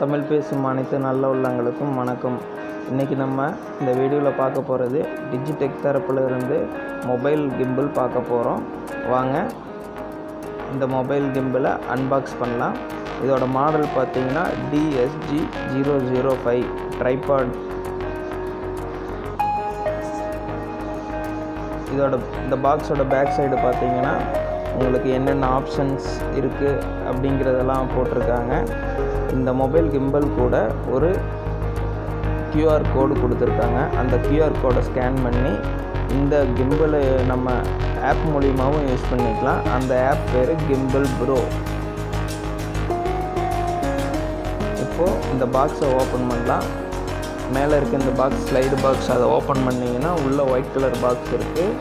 தமிழ் பேசும் அனைத்து நல்ல உள்ளங்களுக்கும் வணக்கம். இன்றைக்கி நம்ம இந்த வீடியோவில் பார்க்க போகிறது டிஜிடெக் தரப்பில் இருந்து மொபைல் கிம்பிள் பார்க்க போகிறோம். வாங்க இந்த மொபைல் கிம்பிளை அன்பாக்ஸ் பண்ணலாம். இதோட மாடல் பார்த்திங்கன்னா DSG 005 ட்ரைபாட். இந்த பாக்ஸோட பேக் சைடு பார்த்திங்கன்னா உங்களுக்கு என்னென்ன ஆப்ஷன்ஸ் இருக்குது அப்படிங்கிறதெல்லாம் போட்டிருக்காங்க. இந்த மொபைல் கிம்பிள் கூட ஒரு QR கோடு கொடுத்துருக்காங்க. அந்த QR கோடை ஸ்கேன் பண்ணி இந்த கிம்பிளை நம்ம ஆப் மூலியமாகவும் யூஸ் பண்ணிக்கலாம். அந்த ஆப் பேர் கிம்பிள் ப்ரோ. இப்போது இந்த பாக்ஸை ஓப்பன் பண்ணலாம். மேலே இருக்க இந்த பாக்ஸ் ஸ்லைடு பாக்ஸ், அதை ஓப்பன் பண்ணிங்கன்னா உள்ளே ஒயிட் கலர் பாக்ஸ் இருக்குது.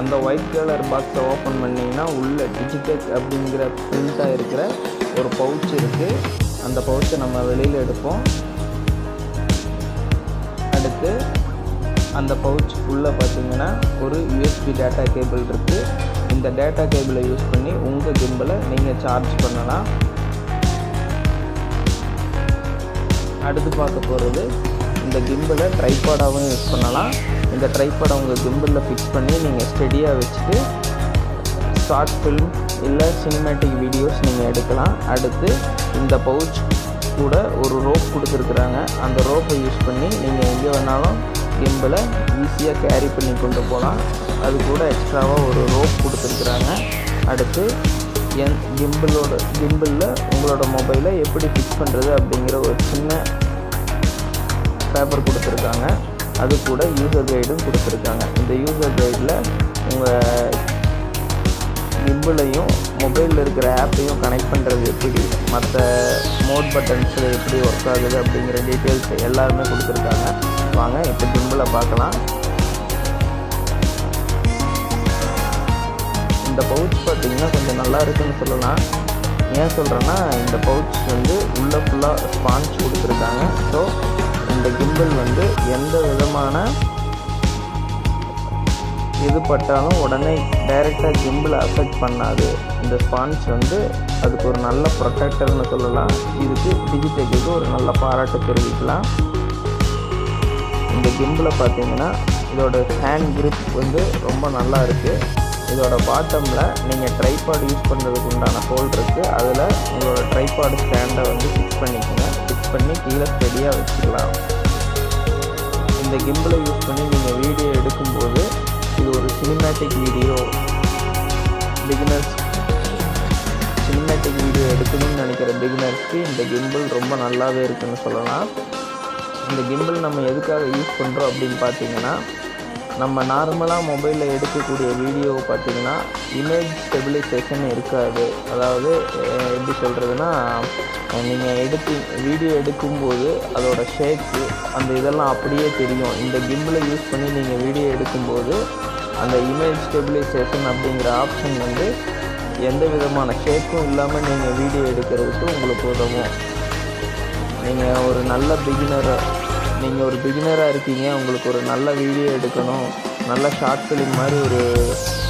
அந்த ஒயிட் கலர் பாக்ஸை ஓப்பன் பண்ணிங்கன்னா உள்ளே டிஜிடெக் அப்படிங்கிற பிரிண்ட்டாக இருக்கிற ஒரு பவுச் இருக்குது. அந்த பவுச்சை நம்ம வெளியில் எடுப்போம். அடுத்து அந்த பவுச் உள்ளே பார்த்திங்கன்னா ஒரு USB டேட்டா கேபிள் இருக்குது. இந்த டேட்டா கேபிளை யூஸ் பண்ணி உங்கள் கிம்பிளை நீங்கள் சார்ஜ் பண்ணலாம். அடுத்து பார்க்க போகிறது இந்த கிம்பிளை ட்ரைபாடாகவும் யூஸ் பண்ணலாம். இந்த ட்ரைபாடை உங்கள் கிம்பிளில் ஃபிக்ஸ் பண்ணி நீங்கள் ஸ்டெடியாக வச்சுட்டு ஷார்ட் ஃபில்ம் இல்லை சினிமேட்டிக் வீடியோஸ் நீங்கள் எடுக்கலாம். அடுத்து இந்த பவுச் கூட ஒரு ரோப் கொடுத்துருக்குறாங்க. அந்த ரோப்பை யூஸ் பண்ணி நீங்கள் எங்கே வேணாலும் கிம்பிளை ஈஸியாக கேரி பண்ணி கொண்டு போகலாம். அது கூட எக்ஸ்ட்ராவாக ஒரு ரோப் கொடுத்துருக்குறாங்க. அடுத்து கிம்பிளில் உங்களோட மொபைலை எப்படி ஃபிக்ஸ் பண்ணுறது அப்படிங்கிற ஒரு சின்ன பேப்பர் கொடுத்துருக்காங்க. அது கூட யூசர் கைடும் கொடுத்துருக்காங்க. இந்த யூசர் கைடில் உங்கள் கிம்பிளையும் மொபைலில் இருக்கிற ஆப்பையும் கனெக்ட் பண்ணுறது எப்படி, மற்ற மோட் பட்டன்ஸில் எப்படி ஒர்க் ஆகுது அப்படிங்கிற டீட்டெயில்ஸ் எல்லாருமே கொடுத்துருக்காங்க. வாங்க இப்போ கிம்பிளை பார்க்கலாம். இந்த பவுச் பார்த்திங்கன்னா கொஞ்சம் நல்லா இருக்குதுன்னு சொல்லலாம். ஏன் சொல்கிறேன்னா, இந்த பவுச் உள்ளே ஃபுல்லாக ஸ்பான்ச் கொடுத்துருக்காங்க. ஸோ இந்த கிம்பிள் எந்த விதமான இது பட்டாலும் உடனே டைரெக்டாக கிம்பிளை அஃபெக்ட் பண்ணாது. இந்த ஸ்பான்ச் அதுக்கு ஒரு நல்ல ப்ரொடெக்டர்னு சொல்லலாம். இதுக்கு டிஜிடெக்கு ஒரு நல்ல பாராட்டு தெரிவிக்கலாம். இந்த கிம்பிளை பார்த்திங்கன்னா இதோட ஹேண்ட் கிரிப் ரொம்ப நல்லா இருக்குது. இதோட பாட்டமில் நீங்கள் ட்ரைபாட் யூஸ் பண்ணுறதுக்கு உண்டான ஹோல் இருக்குது. அதில் உங்களோட ட்ரைபாட் ஸ்டாண்டை ஃபிக்ஸ் பண்ணிக்கோங்க. ஃபிக்ஸ் பண்ணி கீழே ஸ்டெடியாக வச்சுக்கலாம். இந்த கிம்பிளை யூஸ் பண்ணி நீங்கள் வீடியோ எடுக்கும்போது இது ஒரு சினிமேட்டிக் வீடியோ எடுக்கணும்னு நினைக்கிற பிகினர்ஸ்க்கு இந்த கிம்பிள் ரொம்ப நல்லாவே இருக்குதுன்னு சொல்லலாம். இந்த கிம்பிள் நம்ம எதுக்காக யூஸ் பண்ணுறோம் அப்படின்னு பார்த்தீங்கன்னா, நம்ம நார்மலாக மொபைலில் எடுக்கக்கூடிய வீடியோவை பார்த்திங்கன்னா இமேஜ் ஸ்டெபிலைசேஷன் இருக்காது. அதாவது எப்படி சொல்கிறதுனா, நீங்கள் வீடியோ எடுக்கும்போது அதோட ஷேக்கு அந்த இதெல்லாம் அப்படியே தெரியும். இந்த கிம்பிளை யூஸ் பண்ணி நீங்கள் வீடியோ எடுக்கும்போது அந்த இமேஜ் ஸ்டெபிலைசேஷன் அப்படிங்கிற ஆப்ஷன் எந்த விதமான ஷேக்கும் இல்லாமல் நீங்கள் வீடியோ எடுக்கிறதுக்கு உங்களுக்கு உதவும். நீங்கள் ஒரு நல்ல பிகினராக இருக்கீங்க, உங்களுக்கு ஒரு நல்ல வீடியோ எடுக்கணும், நல்ல ஷார்ட் ஃபிலிம் மாதிரி ஒரு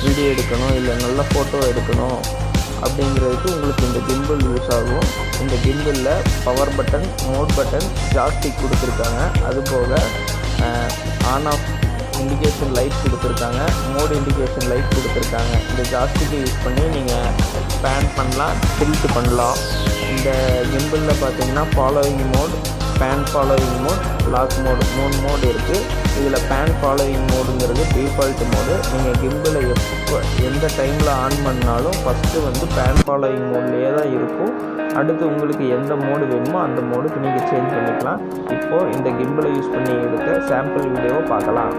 வீடியோ எடுக்கணும், இல்லை நல்ல ஃபோட்டோ எடுக்கணும் அப்படிங்கிறதுக்கு உங்களுக்கு இந்த கிம்பிள் யூஸ் ஆகும். இந்த கிம்பிளில் power button, mode button, joystick கொடுத்துருக்காங்க. அதுபோக ஆன் ஆஃப் இண்டிகேஷன் லைட் கொடுத்துருக்காங்க, மோட் இண்டிகேஷன் லைட் கொடுத்துருக்காங்க. இந்த ஜாஸ்டிக்கை யூஸ் பண்ணி நீங்கள் பேன் பண்ணலாம், டில்ட் பண்ணலாம். இந்த கிம்பிளில் பார்த்தீங்கன்னா following mode, pan following mode, lock mode 3 mode இருக்குது. இதில் பேன் ஃபாலோவிங் மோடுங்கிறது டிஃபால்ட் மோடு. நீங்கள் கிம்பிளை எந்த டைமில் ஆன் பண்ணாலும் ஃபஸ்ட்டு பேன் ஃபாலோவிங் மோட்லேயே தான் இருக்கும். அடுத்து உங்களுக்கு எந்த மோடு வேணுமோ அந்த மோடுக்கு நீங்கள் சேஞ்ச் பண்ணிக்கலாம். இப்போது இந்த கிம்பிளை யூஸ் பண்ணி எடுக்க சாம்பிள் வீடியோவை பார்க்கலாம்.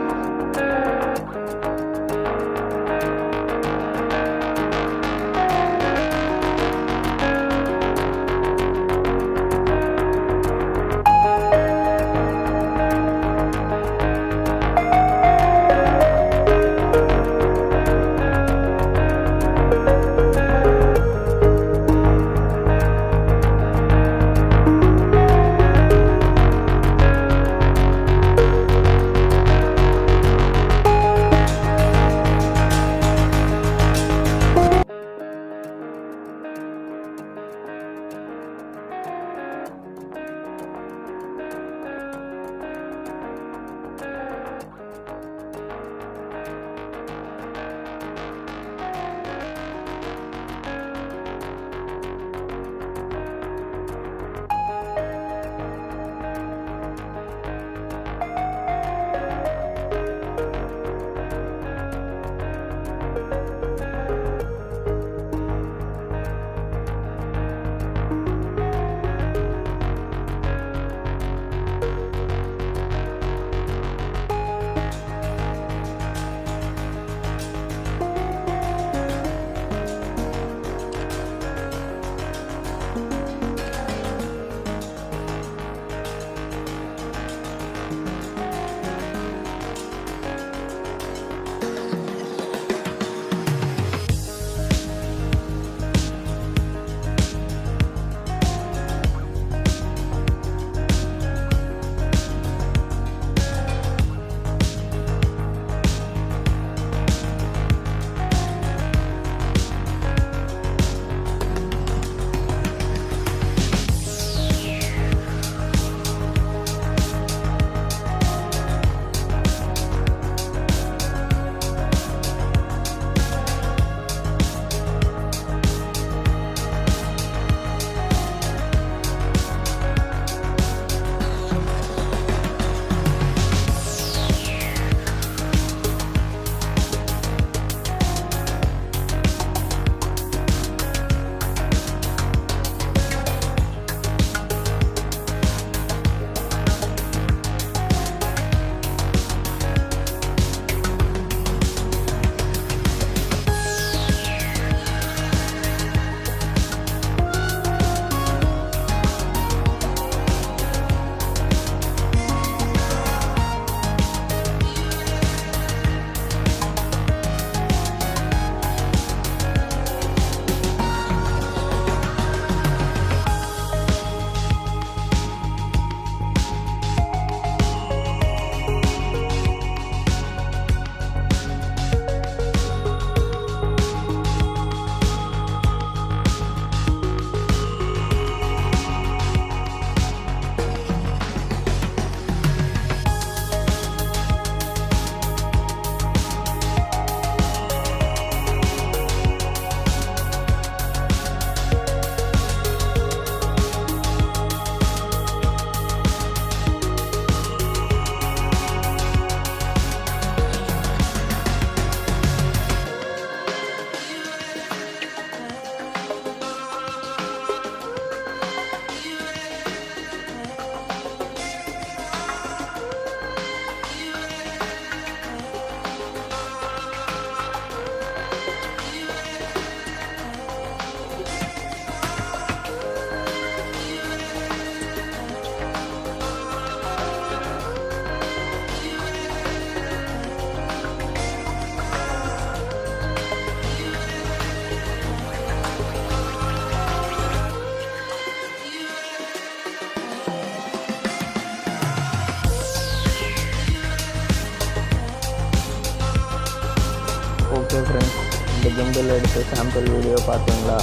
ஓகே ஃப்ரெண்ட்ஸ், இந்த கிம்பிள் எடுத்து சாம்பிள் வீடியோ பார்த்தீங்களா?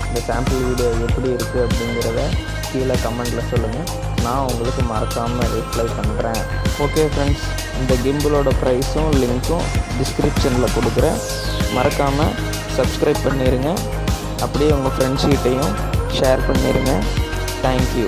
இந்த சாம்பிள் வீடியோ எப்படி இருக்குது அப்படிங்கிறத கீழே கமெண்டில் சொல்லுங்கள். நான் உங்களுக்கு மறக்காமல் ரிப்ளை பண்ணுறேன். ஓகே ஃப்ரெண்ட்ஸ், இந்த கிம்பிளோட ப்ரைஸும் லிங்க்கும் டிஸ்கிரிப்ஷனில் கொடுக்குறேன். மறக்காமல் சப்ஸ்கிரைப் பண்ணிடுங்க. அப்படியே உங்கள் ஃப்ரெண்ட்ஸ்கிட்டையும் ஷேர் பண்ணிடுங்க. தேங்க்யூ.